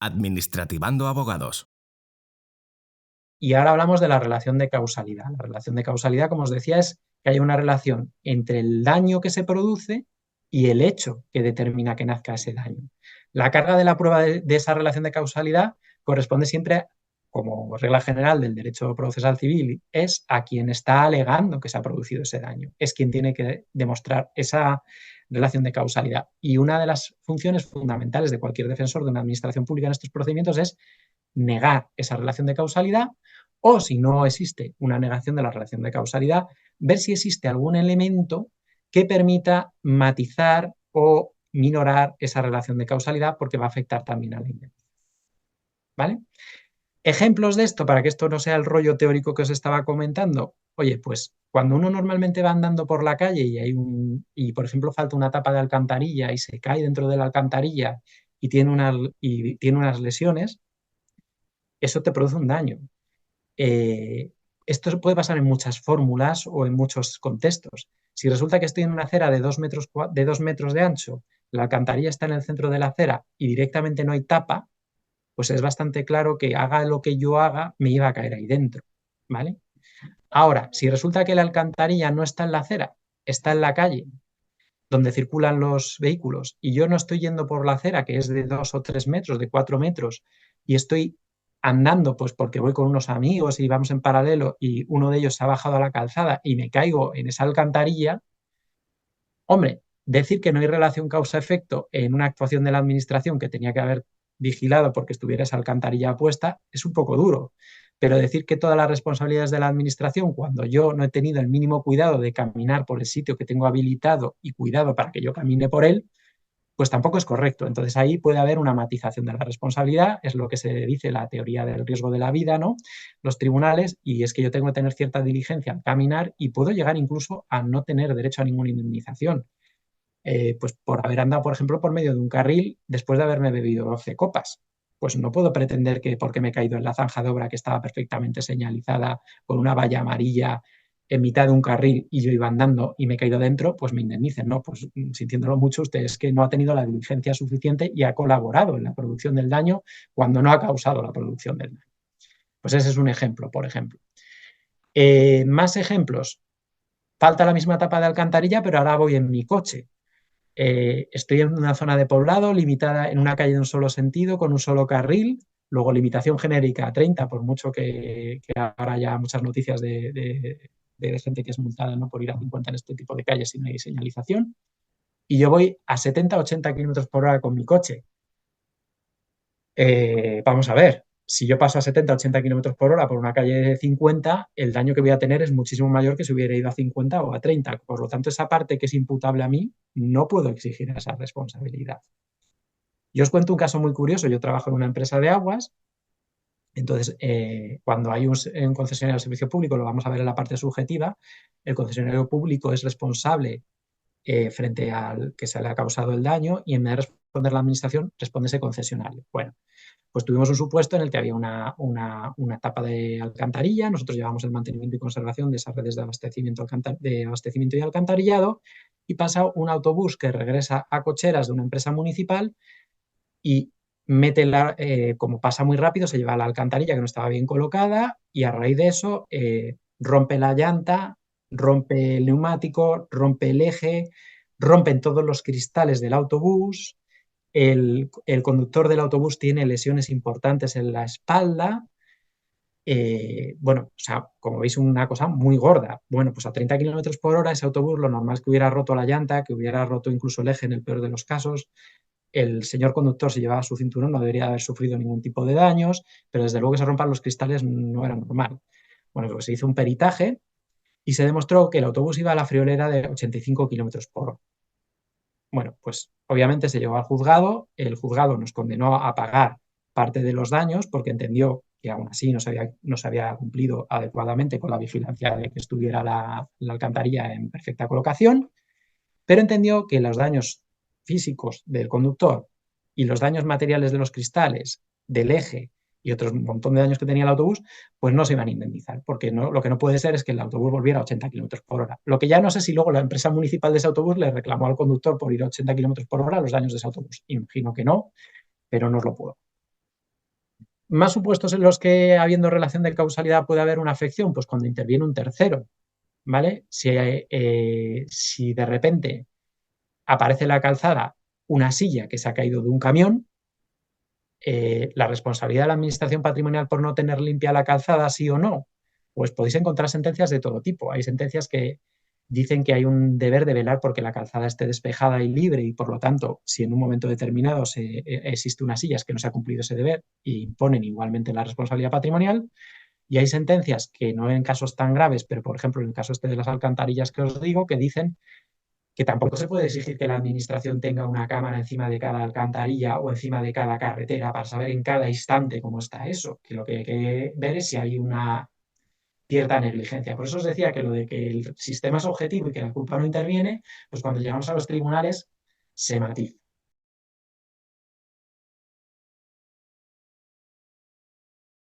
Administrativando Abogados. Y ahora hablamos de la relación de causalidad. La relación de causalidad, como os decía, es que hay una relación entre el daño que se produce y el hecho que determina que nazca ese daño. La carga de la prueba de esa relación de causalidad corresponde siempre, como regla general del derecho procesal civil, es a quien está alegando que se ha producido ese daño. Es quien tiene que demostrar esa relación de causalidad. Y una de las funciones fundamentales de cualquier defensor de una administración pública en estos procedimientos es negar esa relación de causalidad, o si no existe una negación de la relación de causalidad, ver si existe algún elemento que permita matizar o minorar esa relación de causalidad, porque va a afectar también a la indemnización. ¿Vale? Ejemplos de esto, para que esto no sea el rollo teórico que os estaba comentando. Oye, pues cuando uno normalmente va andando por la calle y por ejemplo, falta una tapa de alcantarilla y se cae dentro de la alcantarilla y tiene unas lesiones, eso te produce un daño. Esto puede pasar en muchas fórmulas o en muchos contextos. Si resulta que estoy en una acera de 2 metros de ancho, la alcantarilla está en el centro de la acera y directamente no hay tapa, pues es bastante claro que haga lo que yo haga, me iba a caer ahí dentro, ¿vale? Ahora, si resulta que la alcantarilla no está en la acera, está en la calle, donde circulan los vehículos, y yo no estoy yendo por la acera, que es de 2 o 3 metros, de 4 metros, y estoy andando, pues porque voy con unos amigos y vamos en paralelo, y uno de ellos se ha bajado a la calzada y me caigo en esa alcantarilla, hombre, decir que no hay relación causa-efecto en una actuación de la administración que tenía que haber vigilado porque estuviera esa alcantarilla puesta es un poco duro. Pero decir que todas las responsabilidades de la administración, cuando yo no he tenido el mínimo cuidado de caminar por el sitio que tengo habilitado y cuidado para que yo camine por él, pues tampoco es correcto. Entonces ahí puede haber una matización de la responsabilidad, es lo que se dice la teoría del riesgo de la vida, ¿no? Los tribunales, y es que yo tengo que tener cierta diligencia al caminar y puedo llegar incluso a no tener derecho a ninguna indemnización. Pues por haber andado, por ejemplo, por medio de un carril después de haberme bebido 12 copas. Pues no puedo pretender que porque me he caído en la zanja de obra que estaba perfectamente señalizada con una valla amarilla en mitad de un carril y yo iba andando y me he caído dentro, pues me indemnicen, ¿no? Pues sintiéndolo mucho, usted es que no ha tenido la diligencia suficiente y ha colaborado en la producción del daño cuando no ha causado la producción del daño. Pues ese es un ejemplo, por ejemplo. Más ejemplos. Falta la misma tapa de alcantarilla, pero ahora voy en mi coche. Estoy en una zona de poblado limitada en una calle de un solo sentido con un solo carril, luego limitación genérica a 30, por mucho que ahora haya muchas noticias de gente que es multada, ¿no?, por ir a 50 en este tipo de calles sin hay señalización, y yo voy a 70-80 kilómetros por hora con mi coche. Vamos a ver, si yo paso a 70-80 kilómetros por hora por una calle de 50, el daño que voy a tener es muchísimo mayor que si hubiera ido a 50 o a 30. Por lo tanto, esa parte que es imputable a mí, no puedo exigir esa responsabilidad. Yo os cuento un caso muy curioso. Yo trabajo en una empresa de aguas. Entonces, cuando hay un concesionario de servicio público, lo vamos a ver en la parte subjetiva, el concesionario público es responsable frente al que se le ha causado el daño y en vez de responder la administración, responde ese concesionario. Bueno, pues tuvimos un supuesto en el que había una tapa de alcantarilla, nosotros llevamos el mantenimiento y conservación de esas redes de abastecimiento y alcantarillado, y pasa un autobús que regresa a cocheras de una empresa municipal y mete como pasa muy rápido, se lleva la alcantarilla que no estaba bien colocada y a raíz de eso rompe la llanta, rompe el neumático, rompe el eje, rompen todos los cristales del autobús. El conductor del autobús tiene lesiones importantes en la espalda. Bueno, o sea, como veis, una cosa muy gorda. Bueno, pues a 30 kilómetros por hora ese autobús lo normal es que hubiera roto la llanta, que hubiera roto incluso el eje en el peor de los casos. El señor conductor, si llevaba su cinturón, no debería haber sufrido ningún tipo de daños, pero desde luego que se rompan los cristales no era normal. Bueno, pues se hizo un peritaje y se demostró que el autobús iba a la friolera de 85 kilómetros por hora. Bueno, pues obviamente se llevó al juzgado, el juzgado nos condenó a pagar parte de los daños porque entendió que aún así no se había cumplido adecuadamente con la vigilancia de que estuviera la alcantarilla en perfecta colocación, pero entendió que los daños físicos del conductor y los daños materiales de los cristales, del eje y otro montón de daños que tenía el autobús, pues no se iban a indemnizar, porque no, lo que no puede ser es que el autobús volviera a 80 kilómetros por hora. Lo que ya no sé si luego la empresa municipal de ese autobús le reclamó al conductor por ir a 80 kilómetros por hora los daños de ese autobús. Imagino que no, pero no os lo puedo. Más supuestos en los que, habiendo relación de causalidad, puede haber una afección, pues cuando interviene un tercero, ¿vale? Si de repente aparece en la calzada una silla que se ha caído de un camión, la responsabilidad de la administración patrimonial por no tener limpia la calzada, sí o no, pues podéis encontrar sentencias de todo tipo. Hay sentencias que dicen que hay un deber de velar porque la calzada esté despejada y libre y, por lo tanto, si en un momento determinado existe una silla es que no se ha cumplido ese deber, y imponen igualmente la responsabilidad patrimonial. Y hay sentencias que no en casos tan graves, pero por ejemplo en el caso este de las alcantarillas que os digo, que dicen que tampoco se puede exigir que la administración tenga una cámara encima de cada alcantarilla o encima de cada carretera para saber en cada instante cómo está eso, que lo que hay que ver es si hay una cierta negligencia. Por eso os decía que lo de que el sistema es objetivo y que la culpa no interviene, pues cuando llegamos a los tribunales se matiza.